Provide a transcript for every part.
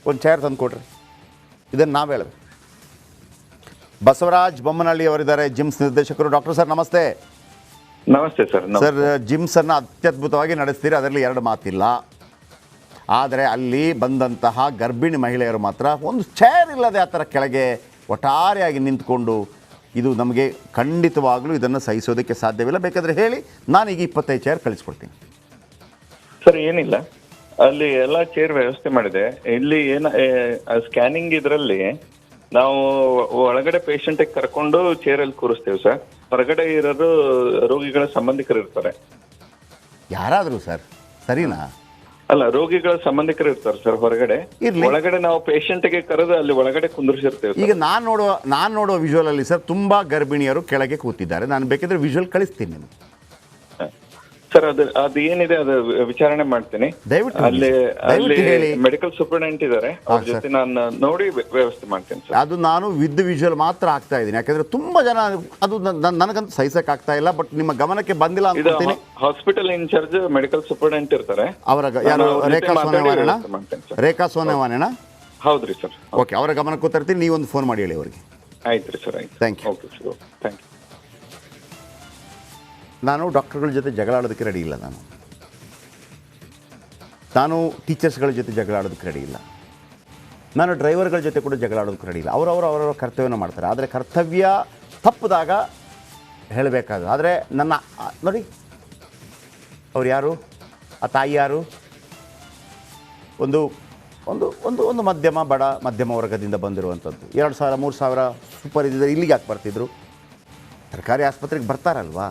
ಒಂದು ಚೇರ್ ತಂದು ಕೊಡ್ರಿ. ಇದನ್ನು ನಾವು ಹೇಳಬೇಕು. ಬಸವರಾಜ್ ಬೊಮ್ಮನಹಳ್ಳಿ ಅವರಿದ್ದಾರೆ, ಜಿಮ್ಸ್ ನಿರ್ದೇಶಕರು. ಡಾಕ್ಟರ್ ಸರ್ ನಮಸ್ತೆ. ನಮಸ್ತೆ ಸರ್. ಸರ್, ಜಿಮ್ಸನ್ನು ಅತ್ಯದ್ಭುತವಾಗಿ ನಡೆಸ್ತೀರಿ, ಅದರಲ್ಲಿ ಎರಡು ಮಾತಿಲ್ಲ. ಆದರೆ ಅಲ್ಲಿ ಬಂದಂತಹ ಗರ್ಭಿಣಿ ಮಹಿಳೆಯರು ಮಾತ್ರ ಒಂದು ಚೇರ್ ಇಲ್ಲದೆ ಆ ಥರ ಕೆಳಗೆ ಒಟ್ಟಾರೆಯಾಗಿ ನಿಂತ್ಕೊಂಡು, ಇದು ನಮಗೆ ಖಂಡಿತವಾಗಲೂ ಇದನ್ನು ಸಹಿಸೋದಕ್ಕೆ ಸಾಧ್ಯವಿಲ್ಲ. ಬೇಕಾದರೆ ಹೇಳಿ, ನಾನೀಗ 25 ಚೇರ್ ಕಳಿಸ್ಕೊಡ್ತೀನಿ. ಸರ್ ಏನಿಲ್ಲ, ಅಲ್ಲಿ ಎಲ್ಲ ಚೇರ್ ವ್ಯವಸ್ಥೆ ಮಾಡಿದೆ. ಇಲ್ಲಿ ಸ್ಕ್ಯಾನಿಂಗ್ ಇದರಲ್ಲಿ ನಾವು ಒಳಗಡೆ ಪೇಷಂಟ್ ಕರ್ಕೊಂಡು ಚೇರಲ್ಲಿ ಕೂರಿಸ್ತೇವೆ ಸರ್. ಹೊರಗಡೆ ಇರೋರು ರೋಗಿಗಳ ಸಂಬಂಧಿಕರು ಇರ್ತಾರೆ. ಯಾರಾದರೂ ಸರ್, ಸರಿನಾ? ಅಲ್ಲ, ರೋಗಿಗಳ ಸಂಬಂಧಿಕರು ಇರ್ತಾರೆ ಸರ್ ಹೊರಗಡೆ. ಒಳಗಡೆ ನಾವು ಪೇಷಂಟ್ಗೆ ಕರೆದು ಅಲ್ಲಿ ಒಳಗಡೆ ಕುಂದಿರ್ಸಿರ್ತೇವೆ. ಈಗ ನಾನು ನೋಡುವ ವಿಜುವಲ್ ಅಲ್ಲಿ ಸರ್ ತುಂಬಾ ಗರ್ಭಿಣಿಯರು ಕೆಳಗೆ ಕೂತಿದ್ದಾರೆ. ನಾನು ಬೇಕಿದ್ರೆ ವಿಜುವಲ್ ಕಳಿಸ್ತೀನಿ ನಿಮಗೆ ಸರ್. ಅದು ಏನಿದೆ ಅದು ವಿಚಾರಣೆ ಮಾಡ್ತೀನಿ. ಅಲ್ಲಿ ಮೆಡಿಕಲ್ ಸೂಪರಿಂಟೆಂಡೆಂಟ್ ಇದ್ದಾರೆ, ಅವ್ರ ಜೊತೆ ನಾನು ನೋಡಿ ವ್ಯವಸ್ಥೆ ಮಾಡ್ತೀನಿ ಸರ್. ಅದು ನಾನು ವಿತ್ ವಿಜುವಲ್ ಮಾತ್ರ ಆಗ್ತಾ ಇದ್ದೀನಿ, ಯಾಕಂದ್ರೆ ತುಂಬಾ ಜನ ಅದು ನನಗಂತೂ ಸಹಿಸಕ್ ಆಗ್ತಾ ಇಲ್ಲ. ಬಟ್ ನಿಮ್ಮ ಗಮನಕ್ಕೆ ಬಂದಿಲ್ಲ ಅನ್ಕೊಳ್ತೀನಿ. ಹಾಸ್ಪಿಟಲ್ ಇನ್ಚಾರ್ಜ್ ಮೆಡಿಕಲ್ ಸೂಪರಿಂಟೆಂಡೆಂಟ್ ಇರ್ತಾರೆ. ಅವರ ಯಾರು? ರೇಖಾ ಸೋನೆವಾನೇನಾ? ಹೌದ್ರಿ ಸರ್. ಓಕೆ, ಅವರ ಗಮನಕ್ಕೂ ತರ್ತೀನಿ. ನೀವೊಂದು ಫೋನ್ ಮಾಡಿ ಹೇಳಿ ಅವರಿಗೆ. ಆಯ್ತು ರೀ ಸರ್, ಆಯ್ತು. Thank you. Okay sir, thank you. ನಾನು ಡಾಕ್ಟರ್ಗಳ ಜೊತೆ ಜಗಳಾಡೋದಕ್ಕೆ ರೆಡಿ ಇಲ್ಲ. ನಾನು ಟೀಚರ್ಸ್ಗಳ ಜೊತೆ ಜಗಳಾಡೋದಕ್ಕೆ ರೆಡಿ ಇಲ್ಲ. ನಾನು ಡ್ರೈವರ್ಗಳ ಜೊತೆ ಕೂಡ ಜಗಳಾಡೋದಕ್ಕೆ ರೆಡಿ ಇಲ್ಲ. ಅವರವರ ಕರ್ತವ್ಯನ ಮಾಡ್ತಾರೆ. ಆದರೆ ಕರ್ತವ್ಯ ತಪ್ಪಿದಾಗ ಹೇಳಬೇಕಾದ. ಆದರೆ ನನ್ನ ನೋಡಿ, ಅವ್ರು ಯಾರು? ಆ ತಾಯಿ ಯಾರು? ಒಂದು ಒಂದು ಒಂದು ಒಂದು ಮಧ್ಯಮ ವರ್ಗದಿಂದ ಬಂದಿರುವಂಥದ್ದು. 2,000 3,000 ಸೂಪರ್ ಇದ್ದಿದ್ದರೆ ಇಲ್ಲಿಗೆ ಯಾಕೆ ಬರ್ತಿದ್ರು? ಸರ್ಕಾರಿ ಆಸ್ಪತ್ರೆಗೆ ಬರ್ತಾರಲ್ವಾ?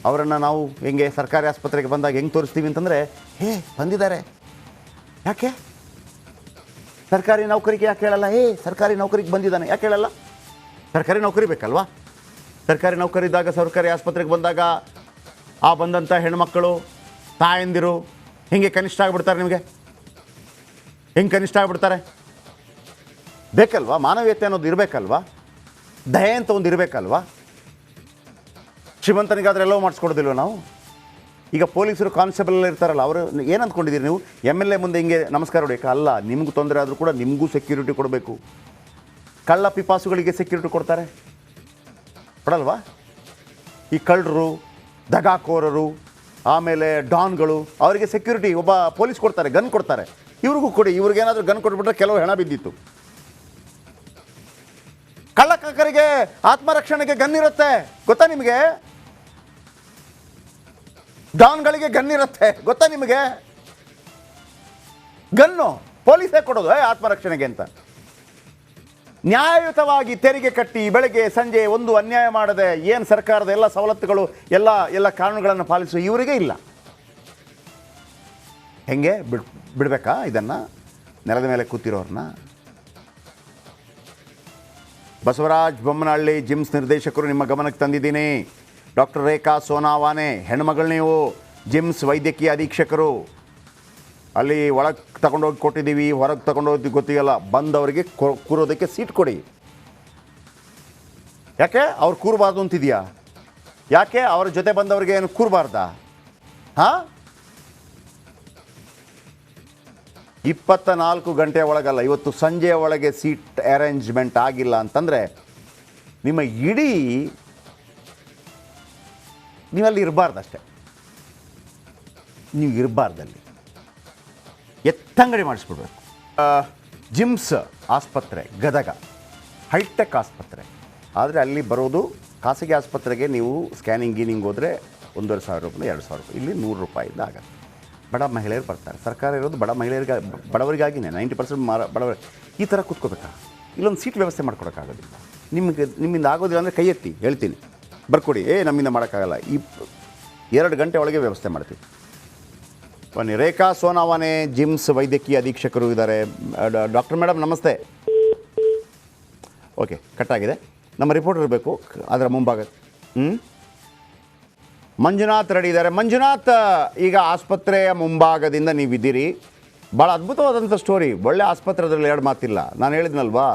ಅವರನ್ನು ನಾವು ಹೆಂಗೆ ಸರ್ಕಾರಿ ಆಸ್ಪತ್ರೆಗೆ ಬಂದಾಗ ಹೆಂಗೆ ತೋರಿಸ್ತೀವಿ ಅಂತಂದರೆ, ಬಂದಿದ್ದಾರೆ, ಯಾಕೆ ಸರ್ಕಾರಿ ನೌಕರಿಗೆ ಯಾಕೆ ಹೇಳಲ್ಲ? ಸರ್ಕಾರಿ ನೌಕರಿಗೆ ಬಂದಿದ್ದಾನೆ ಯಾಕೆ ಹೇಳಲ್ಲ? ಸರ್ಕಾರಿ ನೌಕರಿ ಬೇಕಲ್ವಾ? ಸರ್ಕಾರಿ ನೌಕರಿ ಇದ್ದಾಗ, ಸರ್ಕಾರಿ ಆಸ್ಪತ್ರೆಗೆ ಬಂದಾಗ ಆ ಬಂದಂಥ ಹೆಣ್ಮಕ್ಕಳು, ತಾಯಂದಿರು ಹಿಂಗೆ ಕನಿಷ್ಠ ಆಗಿಬಿಡ್ತಾರೆ. ನಿಮಗೆ ಹೆಂಗೆ ಕನಿಷ್ಠ ಆಗಿಬಿಡ್ತಾರೆ? ಬೇಕಲ್ವಾ? ಮಾನವೀಯತೆ ಅನ್ನೋದು ಇರಬೇಕಲ್ವಾ? ದಯೆ ಅಂತ ಒಂದು ಇರಬೇಕಲ್ವಾ? ಶ್ರೀಮಂತನಿಗಾದ್ರೆ ಎಲ್ಲವೂ ಮಾಡಿಸ್ಕೊಡೋದಿಲ್ವ ನಾವು? ಈಗ ಪೊಲೀಸರು ಕಾನ್ಸ್ಟೇಬಲ್ ಇರ್ತಾರಲ್ಲ, ಅವರು ಏನು ಅಂದ್ಕೊಂಡಿದ್ದೀರಿ ನೀವು? MLA ಮುಂದೆ ಹಿಂಗೆ ನಮಸ್ಕಾರ ಹೊಡಿಯೋಕೆ ಅಲ್ಲ. ನಿಮಗೂ ತೊಂದರೆ ಆದರೂ ಕೂಡ ನಿಮಗೂ ಸೆಕ್ಯೂರಿಟಿ ಕೊಡಬೇಕು. ಕಳ್ಳ ಪಿಪಾಸುಗಳಿಗೆ ಸೆಕ್ಯೂರಿಟಿ ಕೊಡ್ತಾರೆ, ಕೊಡಲ್ವಾ? ಈ ಕಳ್ಳರು, ದಗಾಕೋರರು, ಆಮೇಲೆ ಡಾನ್ಗಳು, ಅವರಿಗೆ ಸೆಕ್ಯೂರಿಟಿ ಒಬ್ಬ ಪೊಲೀಸ್ ಕೊಡ್ತಾರೆ, ಗನ್ ಕೊಡ್ತಾರೆ. ಇವ್ರಿಗೂ ಕೊಡಿ. ಇವ್ರಿಗೇನಾದರೂ ಗನ್ ಕೊಟ್ಬಿಟ್ರೆ ಕೆಲವು ಹೆಣ ಬಿದ್ದಿತ್ತು. ಕಳ್ಳಕಾಕರಿಗೆ ಆತ್ಮರಕ್ಷಣೆಗೆ ಗನ್ ಇರುತ್ತೆ, ಗೊತ್ತಾ ನಿಮಗೆ? ಡಾನ್ಗಳಿಗೆ ಗನ್ ಇರುತ್ತೆ, ಗೊತ್ತಾ ನಿಮಗೆ? ಗನ್ನು ಪೊಲೀಸೇ ಕೊಡೋದು ಆತ್ಮರಕ್ಷಣೆಗೆ ಅಂತ. ನ್ಯಾಯಯುತವಾಗಿ ತೆರಿಗೆ ಕಟ್ಟಿ ಬೆಳಗ್ಗೆ ಸಂಜೆ ಒಂದು ಅನ್ಯಾಯ ಮಾಡದೆ ಏನು ಸರ್ಕಾರದ ಎಲ್ಲ ಸವಲತ್ತುಗಳು ಎಲ್ಲ ಕಾನೂನುಗಳನ್ನು ಪಾಲಿಸುವ ಇವರಿಗೆ ಇಲ್ಲ. ಹೆಂಗೆ ಬಿಡಬೇಕಾ ಇದನ್ನು? ನೆಲದ ಮೇಲೆ ಕೂತಿರೋರನ್ನ. ಬಸವರಾಜ್ ಬೊಮ್ಮನಹಳ್ಳಿ, ಜಿಮ್ಸ್ ನಿರ್ದೇಶಕರು, ನಿಮ್ಮ ಗಮನಕ್ಕೆ ತಂದಿದ್ದೀನಿ. ಡಾಕ್ಟರ್ ರೇಖಾ ಸೋನಾವಾನೆ, ಹೆಣ್ಮಗಳು ನೀವು, ಜಿಮ್ಸ್ ವೈದ್ಯಕೀಯ ಅಧೀಕ್ಷಕರು. ಅಲ್ಲಿ ಒಳಗೆ ತಗೊಂಡೋಗಿ ಕೊಟ್ಟಿದ್ದೀವಿ, ಹೊರಗೆ ತಗೊಂಡೋಗಿ ಗೊತ್ತಿಲ್ಲ. ಬಂದವರಿಗೆ ಕೂರೋದಕ್ಕೆ ಸೀಟ್ ಕೊಡಿ. ಯಾಕೆ ಅವ್ರು ಕೂರಬಾರ್ದು ಅಂತಿದೆಯಾ? ಯಾಕೆ ಅವ್ರ ಜೊತೆ ಬಂದವ್ರಿಗೆ ಏನು ಕೂರಬಾರ್ದಾ? 24 ಗಂಟೆ ಒಳಗಲ್ಲ, ಇವತ್ತು ಸಂಜೆಯ ಒಳಗೆ ಸೀಟ್ ಅರೇಂಜ್ಮೆಂಟ್ ಆಗಿಲ್ಲ ಅಂತಂದರೆ ನಿಮ್ಮ ಇಡೀ ನೀವಲ್ಲಿ ಇರಬಾರ್ದಷ್ಟೇ. ನೀವು ಇರಬಾರ್ದಲ್ಲಿ ಎತ್ತಂಗಡಿ ಮಾಡಿಸ್ಬಿಡ್ಬೇಕು. ಜಿಮ್ಸ್ ಆಸ್ಪತ್ರೆ ಗದಗ ಹೈಟೆಕ್ ಆಸ್ಪತ್ರೆ. ಆದರೆ ಅಲ್ಲಿ ಬರೋದು ಖಾಸಗಿ ಆಸ್ಪತ್ರೆಗೆ ನೀವು ಸ್ಕ್ಯಾನಿಂಗ್ ಗೀನಿಂಗ್ ಹೋದರೆ 1,500 ರೂಪಾಯಿ 2,000 ರೂಪಾಯಿ. ಇಲ್ಲಿ 100 ರೂಪಾಯಿಂದ ಆಗುತ್ತೆ. ಬಡ ಮಹಿಳೆಯರು ಬರ್ತಾರೆ. ಸರ್ಕಾರ ಇರೋದು ಬಡ ಮಹಿಳೆಯರಿಗೆ, ಬಡವರಿಗಾಗಿನೇ. 90% ಬಡವರು ಈ ಥರ ಕೂತ್ಕೋಬೇಕಾ? ಇಲ್ಲೊಂದು ಸೀಟ್ ವ್ಯವಸ್ಥೆ ಮಾಡ್ಕೊಡೋಕ್ಕಾಗೋದಿಲ್ಲ. ನಿಮ್ಮಿಂದ ಆಗೋದಿಲ್ಲ ಅಂದರೆ ಕೈ ಎತ್ತಿ ಹೇಳ್ತೀನಿ, ಬರ್ಕೊಡಿ. ನಮ್ಮಿಂದ ಮಾಡೋಕ್ಕಾಗಲ್ಲ. 2 ಗಂಟೆ ಒಳಗೆ ವ್ಯವಸ್ಥೆ ಮಾಡ್ತೀವಿ. ಬನ್ನಿ. ರೇಖಾ ಸೋನಾವಾನೆ, ಜಿಮ್ಸ್ ವೈದ್ಯಕೀಯ ಅಧೀಕ್ಷಕರು ಇದ್ದಾರೆ. ಡಾಕ್ಟರ್ ಮೇಡಮ್ ನಮಸ್ತೆ. ಓಕೆ, ಕಟ್ಟಾಗಿದೆ. ನಮ್ಮ ರಿಪೋರ್ಟರ್ ಇರಬೇಕು ಅದರ ಮುಂಭಾಗ. ಮಂಜುನಾಥ್ ರೆಡಿ ಇದ್ದಾರೆ. ಮಂಜುನಾಥ್, ಈಗ ಆಸ್ಪತ್ರೆಯ ಮುಂಭಾಗದಿಂದ ನೀವಿದ್ದೀರಿ. ಭಾಳ ಅದ್ಭುತವಾದಂಥ ಸ್ಟೋರಿ. ಒಳ್ಳೆ ಆಸ್ಪತ್ರೆ, ಅದರಲ್ಲಿ 2 ಮಾತಿಲ್ಲ. ನಾನು ಹೇಳಿದ್ನಲ್ವಾ,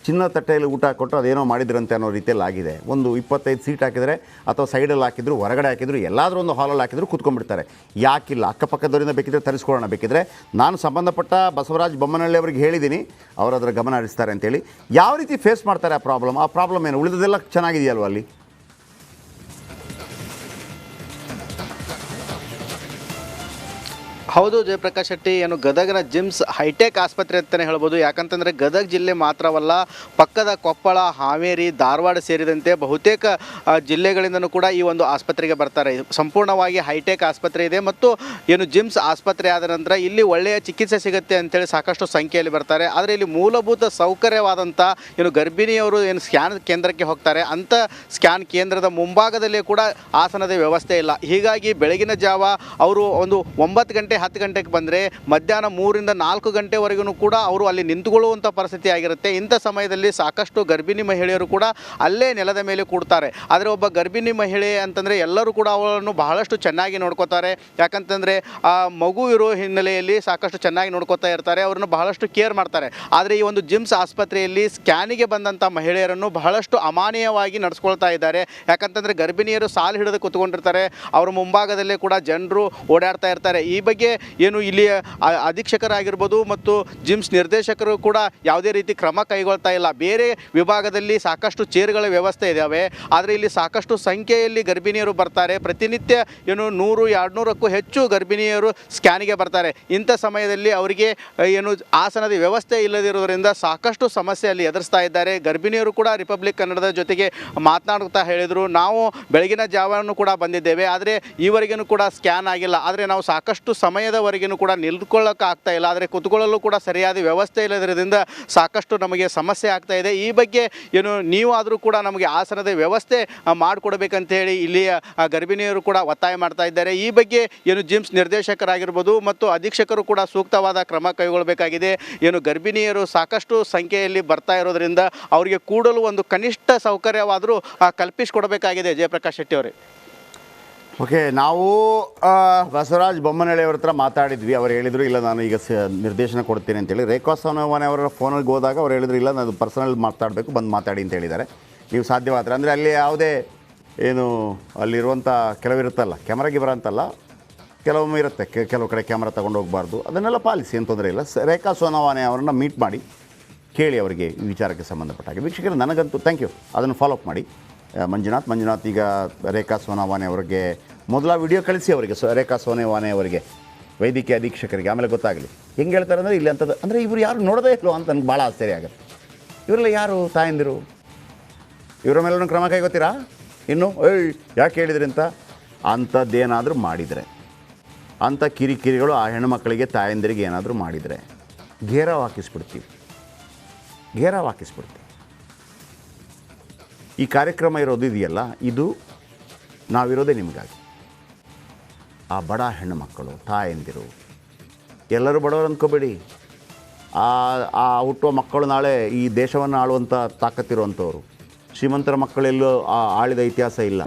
ಚಿನ್ನ ತಟ್ಟೆಯಲ್ಲಿ ಊಟ ಕೊಟ್ಟು ಅದೇನೋ ಮಾಡಿದ್ರಂತೆ ಅನ್ನೋ ರೀತಿಯಲ್ಲಿ ಆಗಿದೆ. ಒಂದು 25 ಸೀಟ್ ಹಾಕಿದರೆ ಅಥವಾ ಸೈಡಲ್ಲಿ ಹಾಕಿದ್ರು, ಹೊರಗಡೆ ಹಾಕಿದ್ರು, ಎಲ್ಲಾದರೂ ಒಂದು ಹಾಲಲ್ಲಿ ಹಾಕಿದ್ರು ಕೂತ್ಕೊಂಡ್ಬಿಡ್ತಾರೆ. ಯಾಕಿಲ್ಲ, ಅಕ್ಕಪಕ್ಕದವರಿಂದ ಬೇಕಿದ್ರೆ ತರಿಸ್ಕೊಳ್ಳೋಣ. ಬೇಕಿದ್ರೆ ನಾನು ಸಂಬಂಧಪಟ್ಟ ಬಸವರಾಜ ಬೊಮ್ಮನಹಳ್ಳಿ ಅವ್ರಿಗೆ ಹೇಳಿದ್ದೀನಿ, ಅವರು ಅದರ ಗಮನ ಹರಿಸ್ತಾರೆ ಅಂತೇಳಿ. ಯಾವ ರೀತಿ ಫೇಸ್ ಮಾಡ್ತಾರೆ ಆ ಪ್ರಾಬ್ಲಮ್ ಏನು? ಉಳಿದದೆಲ್ಲ ಚೆನ್ನಾಗಿದೆಯಲ್ವ ಅಲ್ಲಿ? ಹೌದು ಜಯಪ್ರಕಾಶ್ ಶೆಟ್ಟಿ, ಏನು ಗದಗನ ಜಿಮ್ಸ್ ಹೈಟೆಕ್ ಆಸ್ಪತ್ರೆ ಅಂತಲೇ ಹೇಳ್ಬೋದು. ಯಾಕಂತಂದರೆ ಗದಗ ಜಿಲ್ಲೆ ಮಾತ್ರವಲ್ಲ, ಪಕ್ಕದ ಕೊಪ್ಪಳ, ಹಾವೇರಿ, ಧಾರವಾಡ ಸೇರಿದಂತೆ ಬಹುತೇಕ ಜಿಲ್ಲೆಗಳಿಂದನೂ ಕೂಡ ಈ ಒಂದು ಆಸ್ಪತ್ರೆಗೆ ಬರ್ತಾರೆ. ಸಂಪೂರ್ಣವಾಗಿ ಹೈಟೆಕ್ ಆಸ್ಪತ್ರೆ ಇದೆ ಮತ್ತು ಏನು ಜಿಮ್ಸ್ ಆಸ್ಪತ್ರೆ ಆದ ನಂತರ ಇಲ್ಲಿ ಒಳ್ಳೆಯ ಚಿಕಿತ್ಸೆ ಸಿಗುತ್ತೆ ಅಂತೇಳಿ ಸಾಕಷ್ಟು ಸಂಖ್ಯೆಯಲ್ಲಿ ಬರ್ತಾರೆ. ಆದರೆ ಇಲ್ಲಿ ಮೂಲಭೂತ ಸೌಕರ್ಯವಾದಂಥ ಏನು ಗರ್ಭಿಣಿಯವರು ಏನು ಸ್ಕ್ಯಾನ್ ಕೇಂದ್ರಕ್ಕೆ ಹೋಗ್ತಾರೆ, ಅಂಥ ಸ್ಕ್ಯಾನ್ ಕೇಂದ್ರದ ಮುಂಭಾಗದಲ್ಲೇ ಕೂಡ ಆಸನದ ವ್ಯವಸ್ಥೆ ಇಲ್ಲ. ಹೀಗಾಗಿ ಬೆಳಗಿನ ಜಾವ ಅವರು ಒಂದು 9 ಗಂಟೆ 10 ಗಂಟೆಗೆ ಬಂದರೆ ಮಧ್ಯಾಹ್ನ 3ರಿಂದ 4 ಗಂಟೆವರೆಗೂ ಕೂಡ ಅವರು ಅಲ್ಲಿ ನಿಂತುಕೊಳ್ಳುವಂಥ ಪರಿಸ್ಥಿತಿ ಆಗಿರುತ್ತೆ. ಇಂಥ ಸಮಯದಲ್ಲಿ ಸಾಕಷ್ಟು ಗರ್ಭಿಣಿ ಮಹಿಳೆಯರು ಕೂಡ ಅಲ್ಲೇ ನೆಲದ ಮೇಲೆ ಕೂಡ್ತಾರೆ. ಆದರೆ ಒಬ್ಬ ಗರ್ಭಿಣಿ ಮಹಿಳೆ ಅಂತಂದರೆ ಎಲ್ಲರೂ ಕೂಡ ಅವಳನ್ನು ಬಹಳಷ್ಟು ಚೆನ್ನಾಗಿ ನೋಡ್ಕೋತಾರೆ. ಯಾಕಂತಂದರೆ ಆ ಮಗು ಇರೋ ಹಿನ್ನೆಲೆಯಲ್ಲಿ ಸಾಕಷ್ಟು ಚೆನ್ನಾಗಿ ನೋಡ್ಕೋತಾ ಇರ್ತಾರೆ, ಅವ್ರನ್ನು ಬಹಳಷ್ಟು ಕೇರ್ ಮಾಡ್ತಾರೆ. ಆದರೆ ಈ ಒಂದು ಜಿಮ್ಸ್ ಆಸ್ಪತ್ರೆಯಲ್ಲಿ ಸ್ಕ್ಯಾನಿಗೆ ಬಂದಂಥ ಮಹಿಳೆಯರನ್ನು ಬಹಳಷ್ಟು ಅಮಾನೀಯವಾಗಿ ನಡೆಸ್ಕೊಳ್ತಾ ಇದ್ದಾರೆ. ಯಾಕಂತಂದರೆ ಗರ್ಭಿಣಿಯರು ಸಾಲು ಹಿಡಿದು ಕೂತ್ಕೊಂಡಿರ್ತಾರೆ, ಅವ್ರ ಮುಂಭಾಗದಲ್ಲೇ ಕೂಡ ಜನರು ಓಡಾಡ್ತಾ ಇರ್ತಾರೆ. ಈ ಬಗ್ಗೆ ಏನು ಇಲ್ಲಿಯ ಅಧೀಕ್ಷಕರಾಗಿರ್ಬೋದು ಮತ್ತು ಜಿಮ್ಸ್ ನಿರ್ದೇಶಕರು ಕೂಡ ಯಾವುದೇ ರೀತಿ ಕ್ರಮ ಕೈಗೊಳ್ತಾ ಇಲ್ಲ. ಬೇರೆ ವಿಭಾಗದಲ್ಲಿ ಸಾಕಷ್ಟು ಚೇರ್ಗಳ ವ್ಯವಸ್ಥೆ ಇದ್ದಾವೆ, ಆದರೆ ಇಲ್ಲಿ ಸಾಕಷ್ಟು ಸಂಖ್ಯೆಯಲ್ಲಿ ಗರ್ಭಿಣಿಯರು ಬರ್ತಾರೆ. ಪ್ರತಿನಿತ್ಯ ಏನು 100-200ಕ್ಕೂ ಹೆಚ್ಚು ಗರ್ಭಿಣಿಯರು ಸ್ಕ್ಯಾನಿಗೆ ಬರ್ತಾರೆ. ಇಂಥ ಸಮಯದಲ್ಲಿ ಅವರಿಗೆ ಏನು ಆಸನದ ವ್ಯವಸ್ಥೆ ಇಲ್ಲದಿರೋದರಿಂದ ಸಾಕಷ್ಟು ಸಮಸ್ಯೆ ಅಲ್ಲಿ ಎದುರಿಸ್ತಾ ಇದ್ದಾರೆ. ಗರ್ಭಿಣಿಯರು ಕೂಡ ರಿಪಬ್ಲಿಕ್ ಕನ್ನಡದ ಜೊತೆಗೆ ಮಾತನಾಡುತ್ತಾ ಹೇಳಿದರು, ನಾವು ಬೆಳಗಿನ ಜಾವನೂ ಕೂಡ ಬಂದಿದ್ದೇವೆ, ಆದರೆ ಈವರೆಗೂ ಕೂಡ ಸ್ಕ್ಯಾನ್ ಆಗಿಲ್ಲ. ಆದರೆ ನಾವು ಸಾಕಷ್ಟು ಸಮಯದವರೆಗೂ ಕೂಡ ನಿಲ್ಕೊಳ್ಳೋಕೆ ಆಗ್ತಾ ಇಲ್ಲ, ಆದರೆ ಕೂತ್ಕೊಳ್ಳಲು ಕೂಡ ಸರಿಯಾದ ವ್ಯವಸ್ಥೆ ಇಲ್ಲದಿರೋದ್ರಿಂದ ಸಾಕಷ್ಟು ನಮಗೆ ಸಮಸ್ಯೆ ಆಗ್ತಾ ಇದೆ. ಈ ಬಗ್ಗೆ ಏನು ನೀವಾದರೂ ಕೂಡ ನಮಗೆ ಆಸನದ ವ್ಯವಸ್ಥೆ ಮಾಡಿಕೊಡ್ಬೇಕಂತ ಹೇಳಿ ಇಲ್ಲಿಯ ಗರ್ಭಿಣಿಯರು ಕೂಡ ಒತ್ತಾಯ ಮಾಡ್ತಾ ಇದ್ದಾರೆ. ಈ ಬಗ್ಗೆ ಏನು ಜಿಮ್ಸ್ ನಿರ್ದೇಶಕರಾಗಿರ್ಬೋದು ಮತ್ತು ಅಧೀಕ್ಷಕರು ಕೂಡ ಸೂಕ್ತವಾದ ಕ್ರಮ ಕೈಗೊಳ್ಳಬೇಕಾಗಿದೆ. ಏನು ಗರ್ಭಿಣಿಯರು ಸಾಕಷ್ಟು ಸಂಖ್ಯೆಯಲ್ಲಿ ಬರ್ತಾ ಇರೋದ್ರಿಂದ ಅವರಿಗೆ ಕೂಡಲು ಒಂದು ಕನಿಷ್ಠ ಸೌಕರ್ಯವಾದರೂ ಕಲ್ಪಿಸಿಕೊಡಬೇಕಾಗಿದೆ. ಜಯಪ್ರಕಾಶ್ ಶೆಟ್ಟಿ ಅವರೇ, ಓಕೆ, ನಾವು ಬಸವರಾಜ ಬೊಮ್ಮನಹಳ್ಳಿ ಅವ್ರ ಹತ್ರ ಮಾತಾಡಿದ್ವಿ. ಅವ್ರು ಹೇಳಿದರು ಇಲ್ಲ ನಾನು ಈಗ ನಿರ್ದೇಶನ ಕೊಡ್ತೀನಿ ಅಂತೇಳಿ. ರೇಖಾ ಸೋನವಾನೆ ಅವರ ಫೋನಲ್ಲಿ ಹೋದಾಗ ಅವ್ರು ಹೇಳಿದ್ರು ಇಲ್ಲ ನಾನು ಪರ್ಸನಲ್ ಮಾತಾಡಬೇಕು, ಬಂದು ಮಾತಾಡಿ ಅಂತ ಹೇಳಿದ್ದಾರೆ. ನೀವು ಸಾಧ್ಯವಾದರೆ ಅಂದರೆ ಅಲ್ಲಿ ಯಾವುದೇ ಏನು ಅಲ್ಲಿರುವಂಥ ಕೆಲವಿರುತ್ತಲ್ಲ, ಕ್ಯಾಮ್ರಾಗೆ ಬರೋಂತಲ್ಲ, ಕೆಲವೊಮ್ಮೆ ಇರುತ್ತೆ, ಕೆಲವು ಕಡೆ ಕ್ಯಾಮ್ರಾ ತೊಗೊಂಡು ಹೋಗಬಾರ್ದು, ಅದನ್ನೆಲ್ಲ ಪಾಲಿಸಿ, ಏನು ತೊಂದರೆ ಇಲ್ಲ. ರೇಖಾ ಸೋನವಾನೆ ಅವರನ್ನು ಮೀಟ್ ಮಾಡಿ ಕೇಳಿ ಅವರಿಗೆ ಈ ವಿಚಾರಕ್ಕೆ ಸಂಬಂಧಪಟ್ಟ ಹಾಗೆ. ವೀಕ್ಷಕರು, ನನಗಂತೂ ಥ್ಯಾಂಕ್ ಯು, ಅದನ್ನು ಫಾಲೋಅಪ್ ಮಾಡಿ. ಮಂಜುನಾಥ್ ಈಗ ರೇಖಾ ಸೋನವಾನೆ ಅವರಿಗೆ ಮೊದಲ ವಿಡಿಯೋ ಕಳಿಸಿ ಅವರಿಗೆ, ರೇಖಾ ಸೋನವಾನೆ ಅವರಿಗೆ, ವೈದ್ಯಕೀಯ ಅಧೀಕ್ಷಕರಿಗೆ, ಆಮೇಲೆ ಗೊತ್ತಾಗಲಿ. ಹೆಂಗೆ ಹೇಳ್ತಾರೆ ಅಂದರೆ ಇಲ್ಲಿ ಅಂಥದ್ದು ಅಂದರೆ ಇವರು ಯಾರು ನೋಡೋದೇ ಇಲ್ಲೋ ಅಂತ ನನಗೆ ಭಾಳ ಆಶ್ಚರ್ಯ ಆಗುತ್ತೆ. ಇವರೆಲ್ಲ ಯಾರು ತಾಯಂದಿರು? ಇವರ ಮೇಲೂ ಕ್ರಮ ಕೈಗೊತ್ತೀರಾ? ಇನ್ನು ಯಾಕೆ ಹೇಳಿದ್ರಿ ಅಂತ ಅಂಥದ್ದೇನಾದರೂ ಮಾಡಿದರೆ, ಅಂಥ ಕಿರಿಕಿರಿಗಳು ಆ ಹೆಣ್ಣುಮಕ್ಕಳಿಗೆ ತಾಯಂದಿರಿಗೆ ಏನಾದರೂ ಮಾಡಿದರೆ ಘೇರಾವ್ ಹಾಕಿಸ್ಬಿಡ್ತೀವಿ. ಈ ಕಾರ್ಯಕ್ರಮ ಇರೋದು ಇದೆಯಲ್ಲ, ಇದು ನಾವಿರೋದೇ ನಿಮಗಾಗಿ. ಆ ಬಡ ಹೆಣ್ಣು ಮಕ್ಕಳು, ತಾಯಂದಿರು, ಎಲ್ಲರೂ ಬಡವರು ಅಂದ್ಕೋಬೇಡಿ. ಆ ಹುಟ್ಟುವ ಮಕ್ಕಳು ನಾಳೆ ಈ ದೇಶವನ್ನು ಆಳುವಂಥ ತಾಕತ್ತಿರುವಂಥವ್ರು. ಶ್ರೀಮಂತರ ಮಕ್ಕಳೆಲ್ಲೂ ಆಳಿದ ಇತಿಹಾಸ ಇಲ್ಲ.